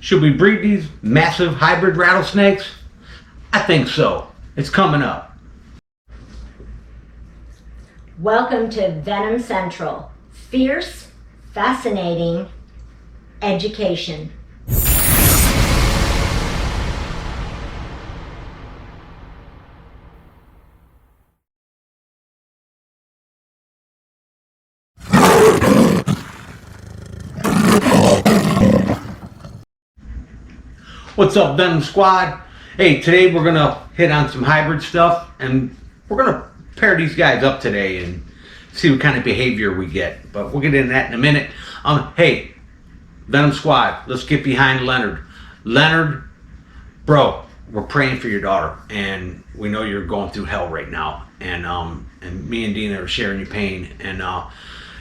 Should we breed these massive hybrid rattlesnakes? I think so. It's coming up. Welcome to Venom Central. Fierce, fascinating education. What's up, Venom Squad? Hey, today we're gonna hit on some hybrid stuff, and we're gonna pair these guys up today and see what kind of behavior we get. But we'll get into that in a minute. Hey, Venom Squad, let's get behind Leonard. Leonard, bro, we're praying for your daughter, and we know you're going through hell right now. And me and Dina are sharing your pain, and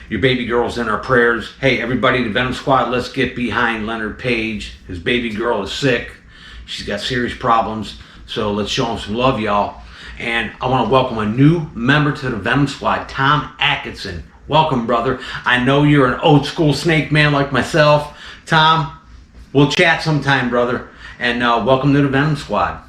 your baby girl's in our prayers. Hey, everybody, the Venom Squad, let's get behind Leonard Page. His baby girl is sick. She's got serious problems. So let's show him some love, y'all. And I want to welcome a new member to the Venom Squad, Tom Atkinson. Welcome, brother. I know you're an old school snake man like myself. Tom, we'll chat sometime, brother. And welcome to the Venom Squad.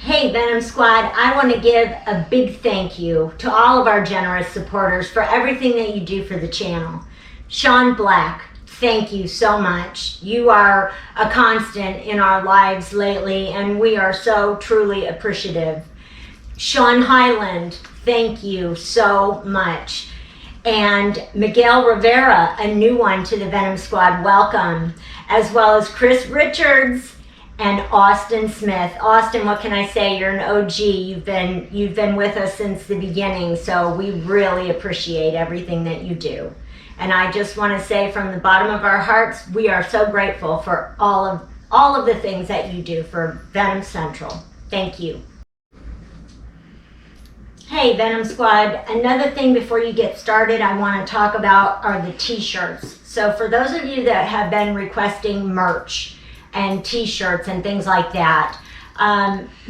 Hey Venom Squad, I want to give a big thank you to all of our generous supporters for everything that you do for the channel. Sean Black, thank you so much. You are a constant in our lives lately, and we are so truly appreciative. Sean Highland, thank you so much. And Miguel Rivera, a new one to the Venom Squad, welcome. As well as Chris Richards and Austin Smith. Austin, what can I say? You're an OG. You've been with us since the beginning, so we really appreciate everything that you do. And I just want to say from the bottom of our hearts, we are so grateful for all of the things that you do for Venom Central. Thank you. Hey Venom Squad, another thing before you get started I want to talk about are the t-shirts. So for those of you that have been requesting merch and t-shirts and things like that,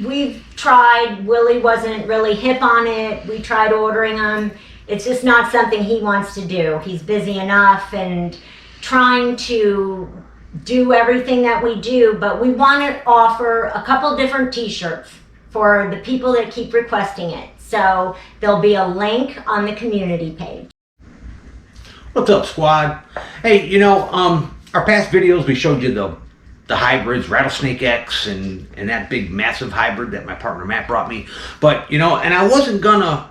we've tried. Willie wasn't really hip on it. We tried ordering them. It's just not something he wants to do. He's busy enough and trying to do everything that we do, but we want to offer a couple different t-shirts for the people that keep requesting it. So there'll be a link on the community page. What's up, squad? Hey, you know, our past videos we showed you the hybrids, Rattlesnake X, and that big massive hybrid that my partner Matt brought me. But, you know, and I wasn't gonna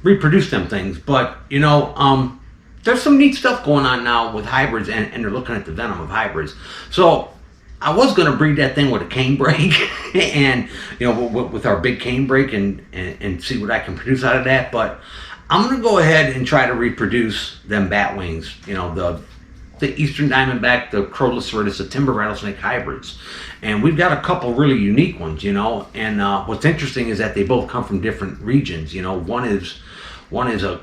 reproduce them things, but, you know, there's some neat stuff going on now with hybrids, and they're looking at the venom of hybrids. So I was gonna breed that thing with a canebrake, and, you know, with our big canebrake and see what I can produce out of that. But I'm gonna go ahead and try to reproduce them batwings, you know, the Eastern Diamondback, the Crowless Sordus, the Timber Rattlesnake hybrids. And we've got a couple really unique ones, you know. And what's interesting is that they both come from different regions, you know. One is a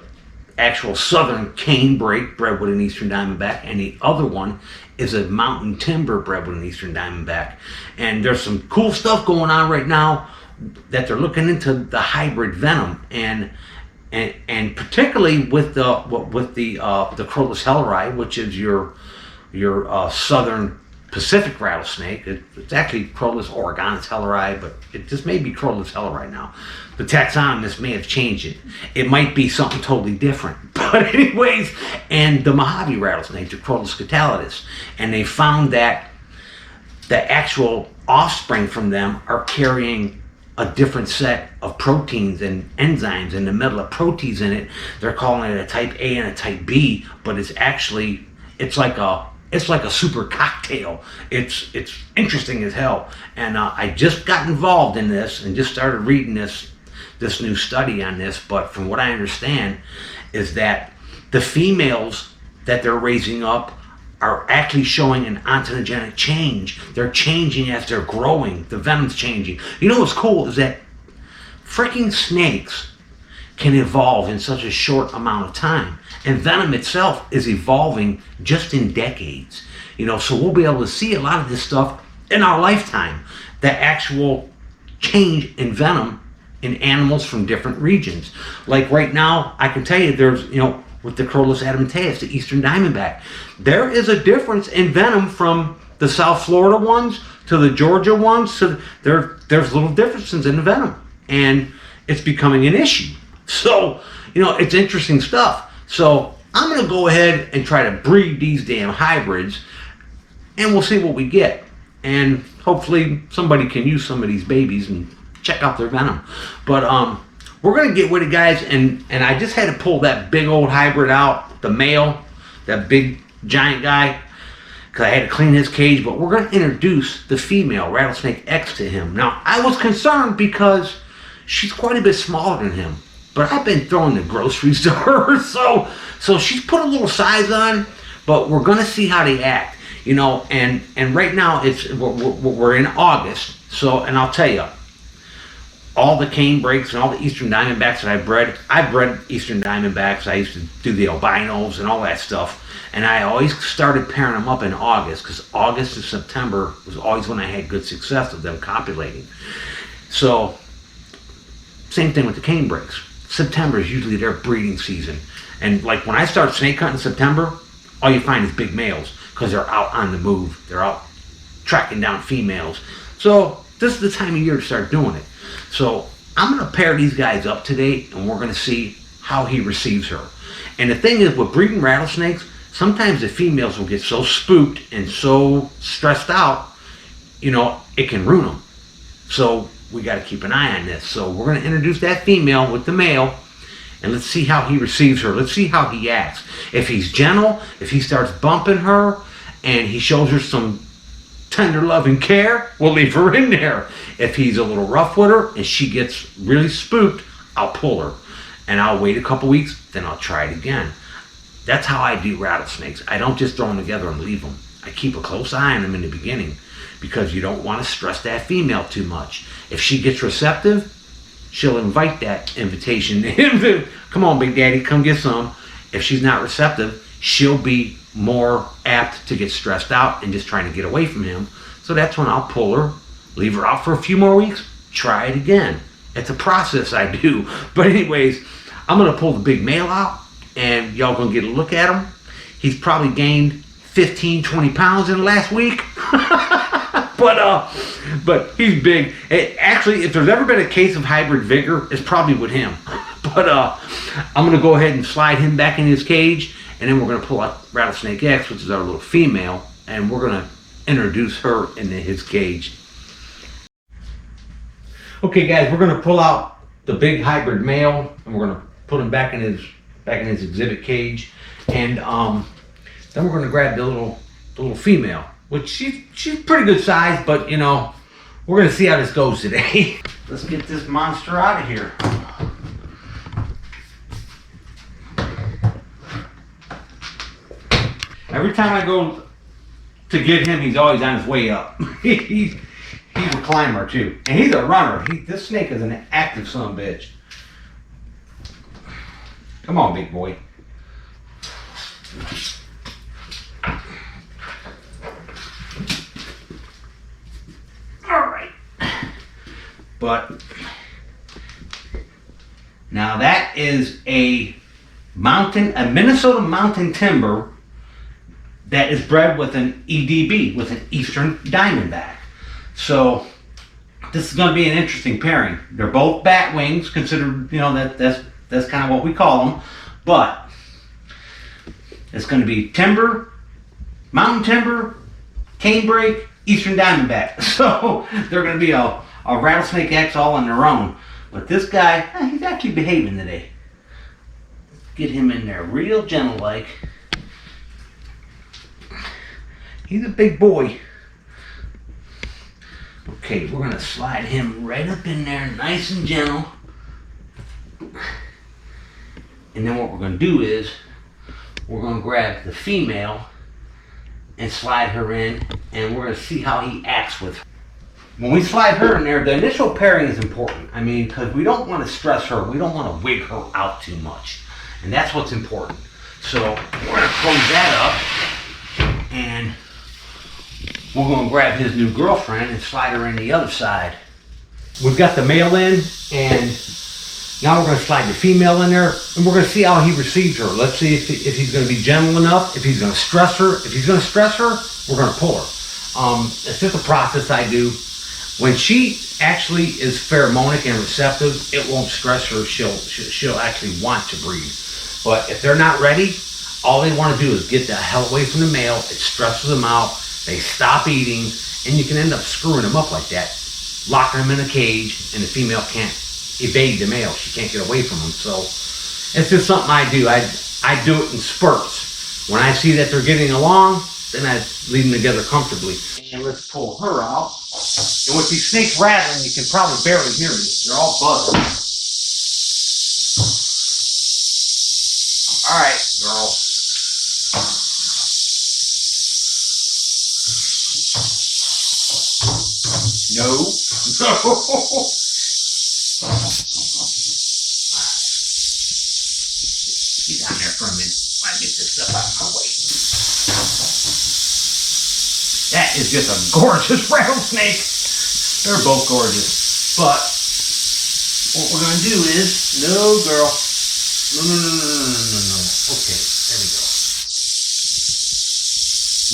actual southern canebrake bred with an Eastern Diamondback, and the other one is a mountain timber bred with an Eastern Diamondback. And there's some cool stuff going on right now that they're looking into the hybrid venom, and particularly with the Crowless helleri, which is your southern Pacific rattlesnake. It's actually Crowless oregonus helleri, but it just may be Crowless helleri now. The taxonomist may have changed it. It might be something totally different. But anyways, and the Mojave rattlesnake, the Crowless scutellus, and they found that the actual offspring from them are carrying a different set of proteins and enzymes in the middle of proteins in it. They're calling it a type A and a type B, but it's actually, it's like a super cocktail. It's interesting as hell. And I just got involved in this and just started reading this new study on this. But from what I understand is that the females that they're raising up are actually showing an ontogenic change. They're changing as they're growing. The venom's changing. You know what's cool is that freaking snakes can evolve in such a short amount of time. And venom itself is evolving just in decades. You know, so we'll be able to see a lot of this stuff in our lifetime. The actual change in venom in animals from different regions. Like right now, I can tell you there's, you know, with the Crowless adamanteus, the Eastern Diamondback. There is a difference in venom from the South Florida ones to the Georgia ones. So there's little differences in the venom, and it's becoming an issue. So, you know, it's interesting stuff. So I'm going to go ahead and try to breed these damn hybrids, and we'll see what we get. And hopefully somebody can use some of these babies and check out their venom. But we're going to get with it, guys. And I just had to pull that big old hybrid out, the male, that big giant guy, because I had to clean his cage. But we're going to introduce the female Rattlesnake X to him. Now, I was concerned because she's quite a bit smaller than him, but I've been throwing the groceries to her, so she's put a little size on. But we're going to see how they act. You know, and right now we're in August, so, and I'll tell you, all the canebrakes and all the Eastern Diamondbacks that I bred Eastern Diamondbacks. I used to do the albinos and all that stuff, and I always started pairing them up in August, because August and September was always when I had good success of them copulating. So, same thing with the canebrakes. September is usually their breeding season, and like when I start snake hunting in September, all you find is big males, because they're out on the move. They're out tracking down females. So this is the time of year to start doing it. So I'm going to pair these guys up today, and we're going to see how he receives her. And the thing is, with breeding rattlesnakes, sometimes the females will get so spooked and so stressed out, you know, it can ruin them. So we got to keep an eye on this. So we're going to introduce that female with the male, and let's see how he receives her. Let's see how he acts. If he's gentle, if he starts bumping her, and he shows her some tender love and care, we'll leave her in there. If he's a little rough with her and she gets really spooked, I'll pull her. And I'll wait a couple weeks, then I'll try it again. That's how I do rattlesnakes. I don't just throw them together and leave them. I keep a close eye on them in the beginning, because you don't want to stress that female too much. If she gets receptive, she'll invite that invitation to him to, come on, Big Daddy, come get some. If she's not receptive, she'll be more apt to get stressed out and just trying to get away from him. So that's when I'll pull her, leave her out for a few more weeks, try it again. It's a process I do. But anyways, I'm going to pull the big male out, and y'all going to get a look at him. He's probably gained 15, 20 pounds in the last week. But he's big. Actually, if there's ever been a case of hybrid vigor, it's probably with him. But I'm going to go ahead and slide him back in his cage, and then we're going to pull out Rattlesnake X, which is our little female, and we're going to introduce her into his cage. Okay, guys, we're going to pull out the big hybrid male, and we're going to put him back in his exhibit cage, and then we're going to grab the little female, which she's pretty good size, but you know, we're going to see how this goes today. Let's get this monster out of here. Every time I go to get him, he's always on his way up. he's a climber too, and he's a runner. This snake is an active son of a bitch. Come on, big boy. All right. But now that is a Minnesota mountain timber that is bred with an EDB, with an Eastern Diamondback. So this is going to be an interesting pairing. They're both batwings, considered, you know, that's kind of what we call them. But it's going to be timber, mountain timber, canebrake, Eastern Diamondback. So they're going to be a Rattlesnake X all on their own. But this guy, he's actually behaving today. Get him in there real gentle like. He's a big boy. Okay, we're going to slide him right up in there, nice and gentle. And then what we're going to do is, we're going to grab the female and slide her in, and we're going to see how he acts with her. When we slide her in there, the initial pairing is important. I mean, because we don't want to stress her. We don't want to wig her out too much. And that's what's important. So we're going to close that up, and we're going to grab his new girlfriend and slide her in the other side. We've got the male in, and Now we're going to slide the female in there, and we're going to see how he receives her. Let's see if he's going to be gentle enough, if he's going to stress her. If he's going to stress her, we're going to pull her. It's just a process I do. When she actually is pheromonic and receptive, it won't stress her. She'll actually want to breed. But if they're not ready, all they want to do is get the hell away from the male. It stresses them out. They stop eating, and you can end up screwing them up like that, locking them in a cage, and the female can't evade the male. She can't get away from them. So it's just something I do. I do it in spurts. When I see that they're getting along, then I leave them together comfortably. And let's pull her out. And with these snakes rattling, you can probably barely hear me. They're all buzzing. All right, girl. No. No. He's down there for a minute. I'll get this stuff out of my way. That is just a gorgeous rattlesnake. They're both gorgeous. But what we're going to do is, no, girl. No. Okay, there we go.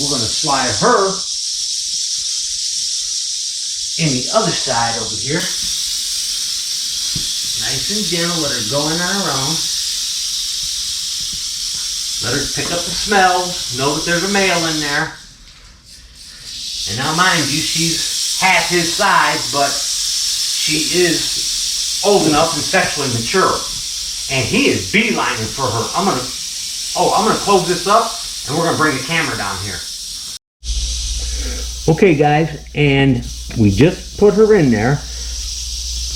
We're going to slide her in the other side over here. Nice and gentle, let her go in on her own. Let her pick up the smells, know that there's a male in there. And now mind you, she's half his size, but she is old enough and sexually mature. And he is beelining for her. I'm gonna close this up and we're gonna bring the camera down here. Okay guys, and we just put her in there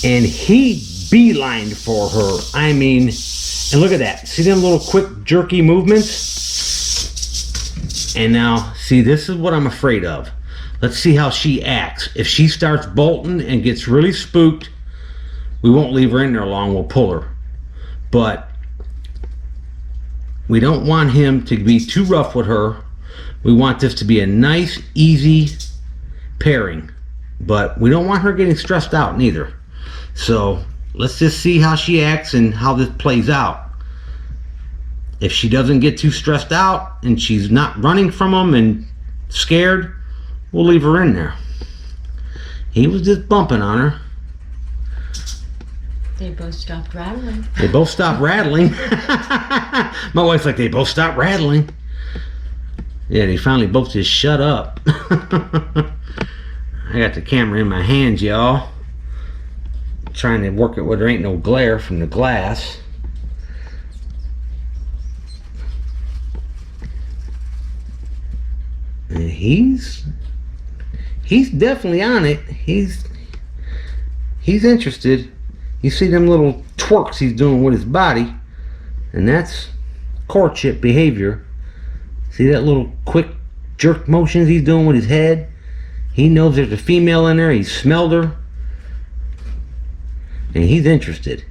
and he beelined for her. I mean, and look at that. See them little quick jerky movements? And now, see, this is what I'm afraid of. Let's see how she acts. If she starts bolting and gets really spooked, we won't leave her in there long. We'll pull her. But we don't want him to be too rough with her. We want this to be a nice, easy pairing. But we don't want her getting stressed out neither. So let's just see how she acts and how this plays out. If she doesn't get too stressed out and she's not running from him and scared, we'll leave her in there. He was just bumping on her. They both stopped rattling. They both stopped rattling. My wife's like, they both stopped rattling. Yeah, they finally both just shut up. I got the camera in my hands, y'all. Trying to work it where there ain't no glare from the glass. And he's definitely on it. He's interested. You see them little twerks he's doing with his body, and that's courtship behavior. See that little quick jerk motions he's doing with his head? He knows there's a female in there. He smelled her, and he's interested.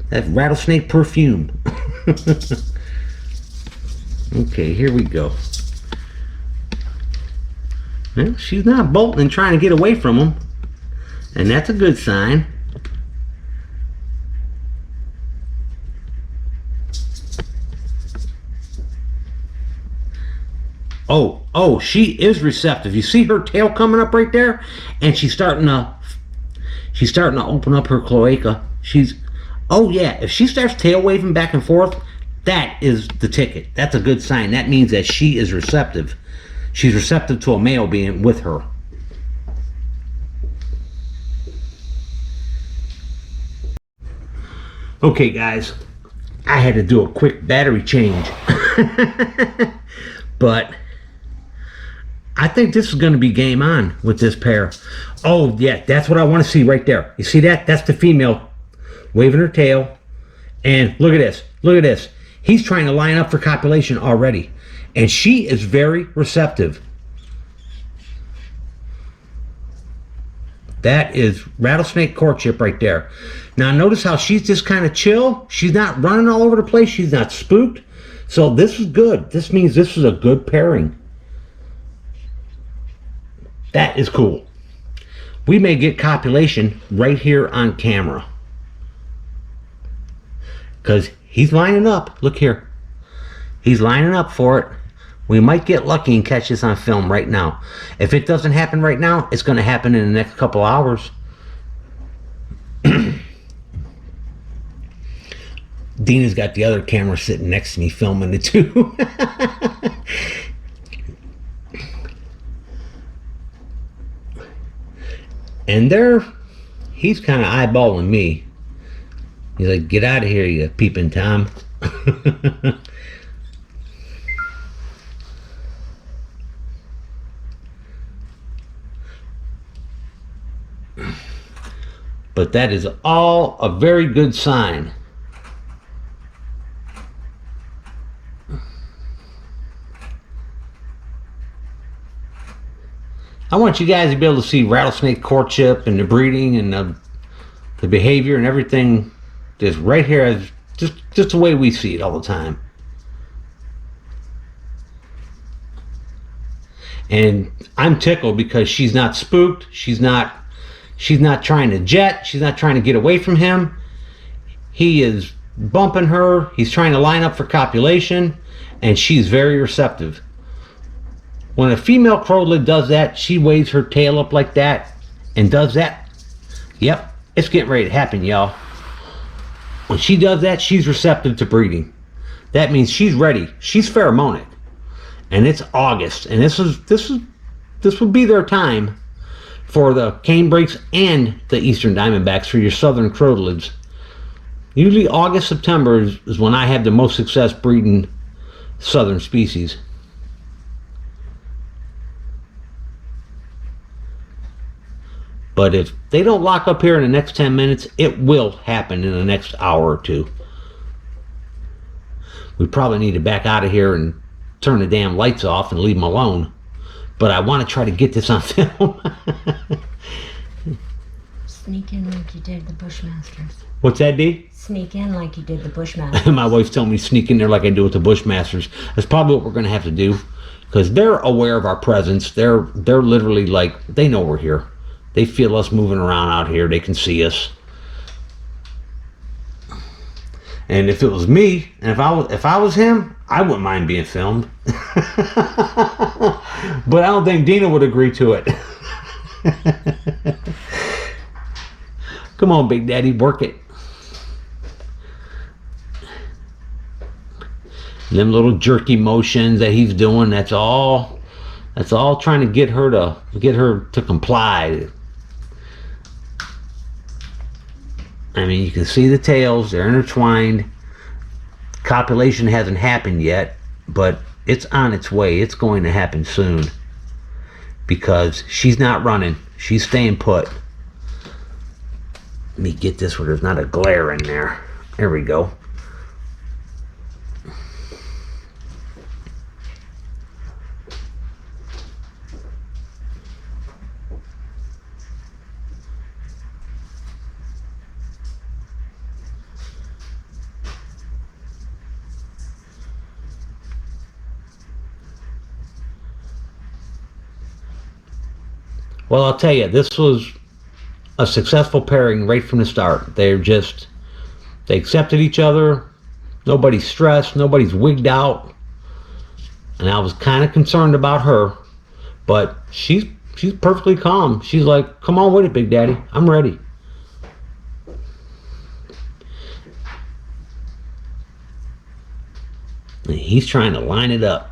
That's rattlesnake perfume. Okay, here we go. Well, she's not bolting and trying to get away from him, and that's a good sign. Oh, she is receptive. You see her tail coming up right there, and she's starting to open up her cloaca. Oh yeah, if she starts tail waving back and forth, that is the ticket. That's a good sign. That means that she is receptive. She's receptive to a male being with her. Okay guys, I had to do a quick battery change. But I think this is going to be game on with this pair. Oh yeah, that's what I want to see right there. You see that? That's the female waving her tail. And look at this. Look at this. He's trying to line up for copulation already. And she is very receptive. That is rattlesnake courtship right there. Now notice how she's just kind of chill. She's not running all over the place. She's not spooked. So this is good. This means this is a good pairing. That is cool. We may get copulation right here on camera. because he's lining up. Look here. He's lining up for it. We might get lucky and catch this on film right now. If it doesn't happen right now, it's going to happen in the next couple hours. Dina's got the other camera sitting next to me filming it too. And there, he's kind of eyeballing me. He's like, get out of here, you peeping Tom. But that is all a very good sign. I want you guys to be able to see rattlesnake courtship and the breeding and the behavior and everything just right here, as just the way we see it all the time. And I'm tickled because she's not spooked. She's not trying to jet. She's not trying to get away from him. He is bumping her. He's trying to line up for copulation, and she's very receptive. When a female crowlet does that, she waves her tail up like that and does that. Yep, it's getting ready to happen, y'all. When she does that, she's receptive to breeding. That means she's ready. She's pheromonic. And it's August, and this would be their time for the canebrakes and the eastern diamondbacks for your southern crotalids. Usually August, September is when I have the most success breeding southern species. But if they don't lock up here in the next 10 minutes, it will happen in the next hour or two. We probably need to back out of here and turn the damn lights off and leave them alone. But I want to try to get this on film. Sneak in like you did the Bushmasters. What's that, Dee? Sneak in like you did the Bushmasters. My wife's telling me to sneak in there like I do with the Bushmasters. That's probably what we're going to have to do. Because they're aware of our presence. They're literally like, they know we're here. They feel us moving around out here. They can see us. And if it was me, and if I was him, I wouldn't mind being filmed. But I don't think Dina would agree to it. Come on, Big Daddy, work it. Them little jerky motions that he's doing, that's all trying to get her to comply. I mean, you can see the tails, they're intertwined. Copulation hasn't happened yet, but it's on its way. It's going to happen soon. Because she's not running. She's staying put. Let me get this where there's not a glare in there. There we go. Well, I'll tell you, this was a successful pairing right from the start. They accepted each other. Nobody's stressed. Nobody's wigged out. And I was kind of concerned about her, but she's perfectly calm. She's like, come on with it, Big Daddy. I'm ready. And he's trying to line it up.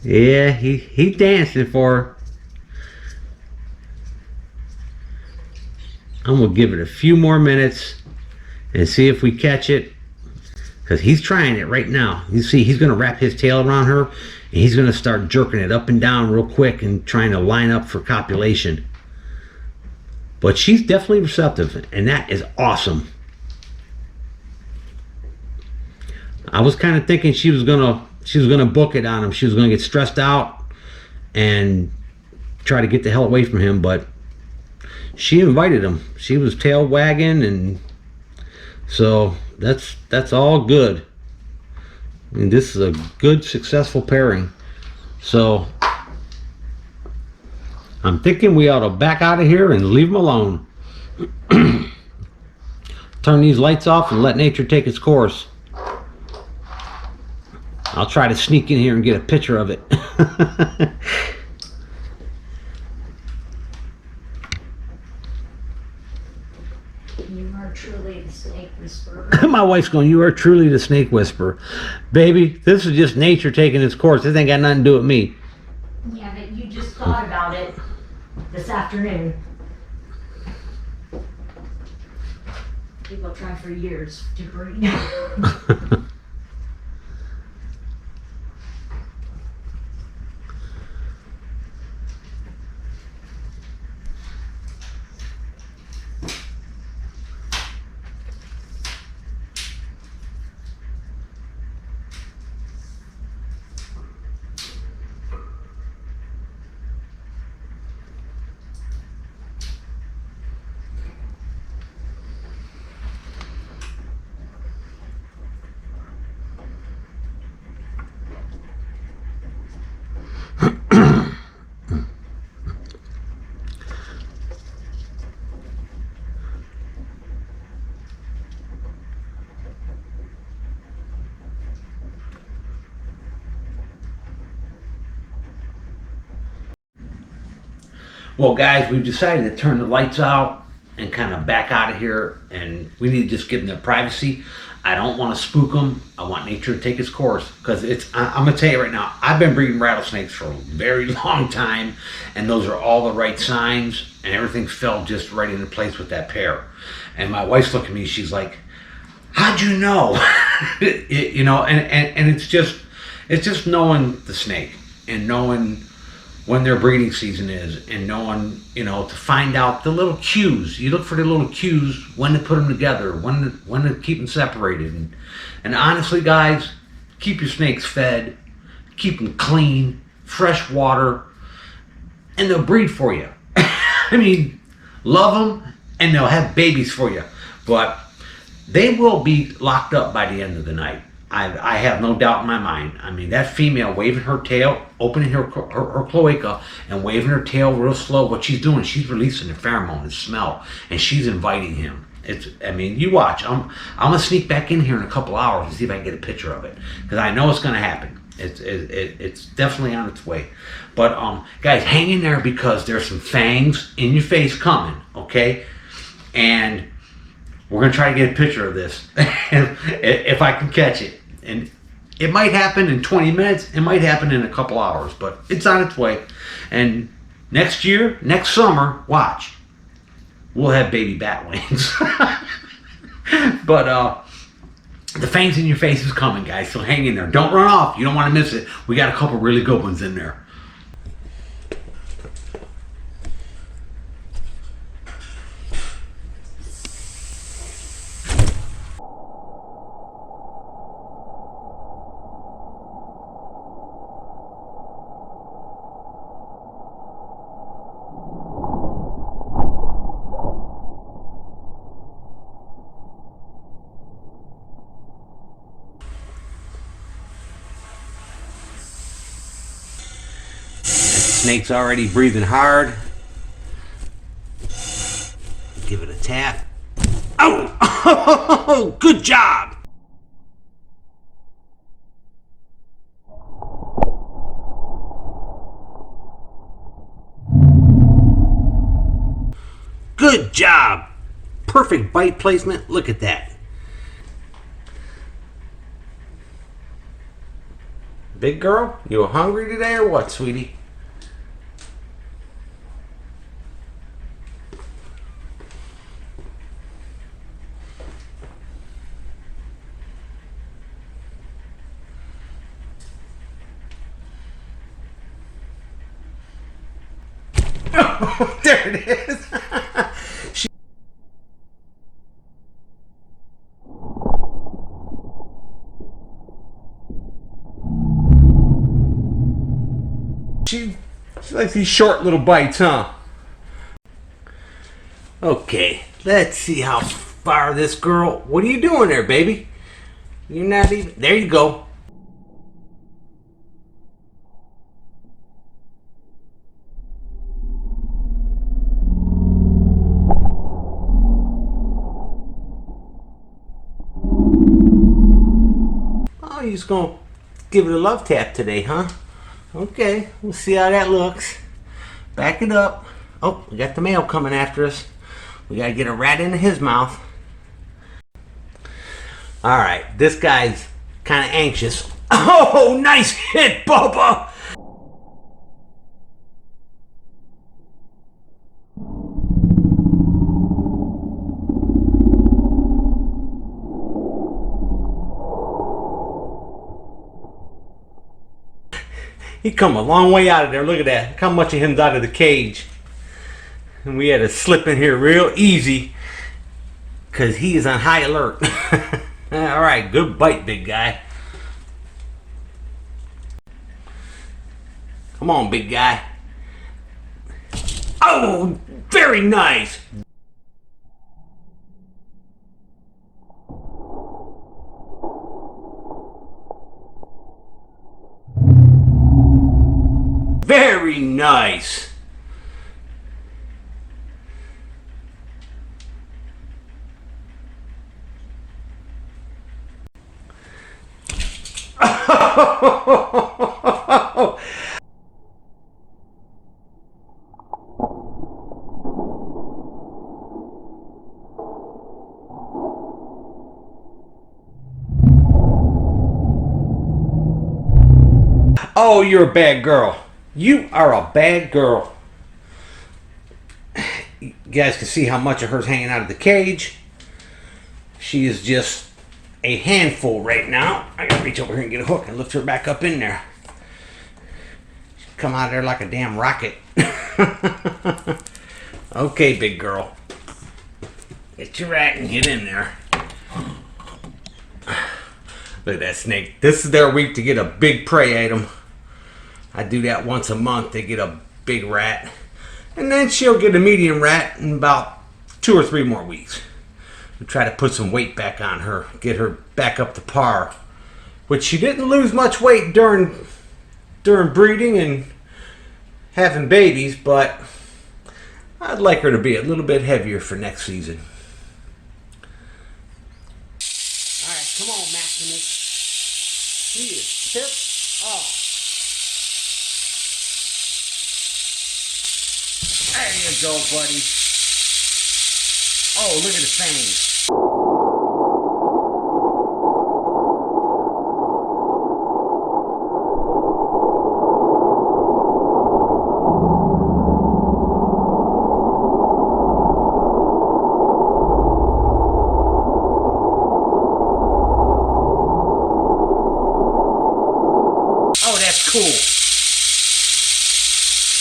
Yeah, he dancing for her. I'm gonna give it a few more minutes and see if we catch it, because he's trying it right now. You see, he's gonna wrap his tail around her and he's gonna start jerking it up and down real quick and trying to line up for copulation. But she's definitely receptive, and that is awesome. I was kind of thinking she was gonna book it on him. She was gonna get stressed out and try to get the hell away from him, but she invited him. She was tail wagging, and so that's all good. I mean, this is a good, successful pairing. So I'm thinking we ought to back out of here and leave them alone. Turn these lights off and let nature take its course. I'll try to sneak in here and get a picture of it. You are truly the snake whisperer. My wife's going, you are truly the snake whisperer. Baby, this is just nature taking its course. This ain't got nothing to do with me. Yeah, but you just thought about it this afternoon. People try for years to breed. Well, guys, we've decided to turn the lights out and kind of back out of here, and we need to just give them their privacy. I don't want to spook them. I want nature to take its course, because I'm going to tell you right now, I've been breeding rattlesnakes for a very long time, and those are all the right signs, and everything fell just right into place with that pair. And my wife's looking at me, she's like, how'd you know? You know, and it's just knowing the snake and knowing when their breeding season is, and knowing, you know, to find out the little cues. You look for the little cues, when to put them together, when to keep them separated. And honestly, guys, keep your snakes fed, keep them clean, fresh water, and they'll breed for you. I mean, love them, and they'll have babies for you. But they will be locked up by the end of the night. I have no doubt in my mind. I mean, that female waving her tail, opening her cloaca and waving her tail real slow, what she's doing, she's releasing the pheromone, the smell, and she's inviting him. I mean, you watch. I'm gonna sneak back in here in a couple hours and see if I can get a picture of it, because I know it's gonna happen. It's definitely on its way. But guys, hang in there, because there's some fangs in your face coming, okay? And we're gonna try to get a picture of this if I can catch it. And it might happen in 20 minutes, it might happen in a couple hours, but it's on its way. And next year, next summer, watch, we'll have baby batwings. But the fangs in your face is coming, guys, so hang in there. Don't run off, you don't want to miss it. We got a couple really good ones in there. Snake's already breathing hard. Give it a tap. Oh! Good job! Good job! Perfect bite placement. Look at that. Big girl, you hungry today or what, sweetie? There it is. She likes these short little bites, huh? Okay, let's see how far this girl... What are you doing there, baby? You're not even... There you go. Oh, you're just gonna give it a love tap today, huh? Okay, we'll see how that looks. Back it up. Oh, we got the male coming after us. We gotta get a rat into his mouth. Alright, this guy's kind of anxious. Oh, nice hit, Bubba! He come a long way out of there. Look at that. Look how much of him's out of the cage. And we had to slip in here real easy because he is on high alert. Alright, good bite, big guy. Come on, big guy. Oh, very nice. Very nice. Oh, you're a bad girl. You are a bad girl. You guys can see how much of her's hanging out of the cage. She is just a handful right now. I gotta reach over here and get a hook and lift her back up in there. She'll come out of there like a damn rocket. Okay, big girl. Get your rat and get in there. Look at that snake. This is their week to get a big prey item. I do that once a month. They get a big rat. And then she'll get a medium rat in about 2 or 3 more weeks. We try to put some weight back on her. Get her back up to par. Which she didn't lose much weight during breeding and having babies. But I'd like her to be a little bit heavier for next season. Alright, come on, Maximus. He is pissed off. There you go, buddy. Oh, look at his fangs. Oh, that's cool.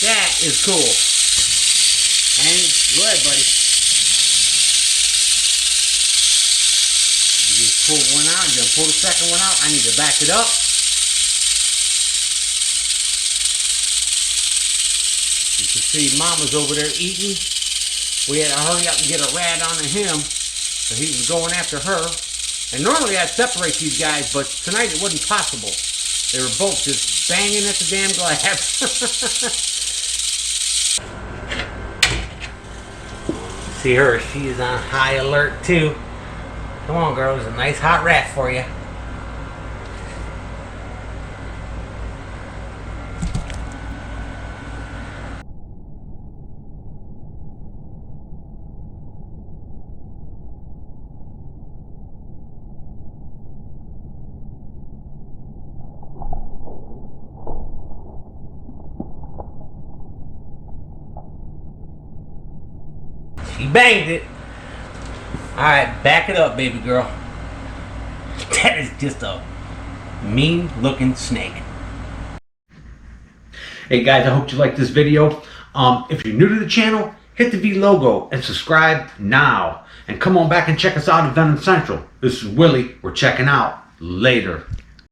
That is cool. Hang, go ahead, buddy. You just pull one out, you're gonna pull the second one out. I need to back it up. You can see Mama's over there eating. We had to hurry up and get a rat onto him, so he was going after her. And normally I'd separate these guys, but tonight it wasn't possible. They were both just banging at the damn glass. See her, she is on high alert too. Come on, girl, there's a nice hot rat for you. She banged it. Alright, back it up, baby girl. That is just a mean looking snake. Hey guys, I hope you liked this video. If you're new to the channel, hit the V logo and subscribe now. And come on back and check us out at Venom Central. This is Willie. We're checking out. Later.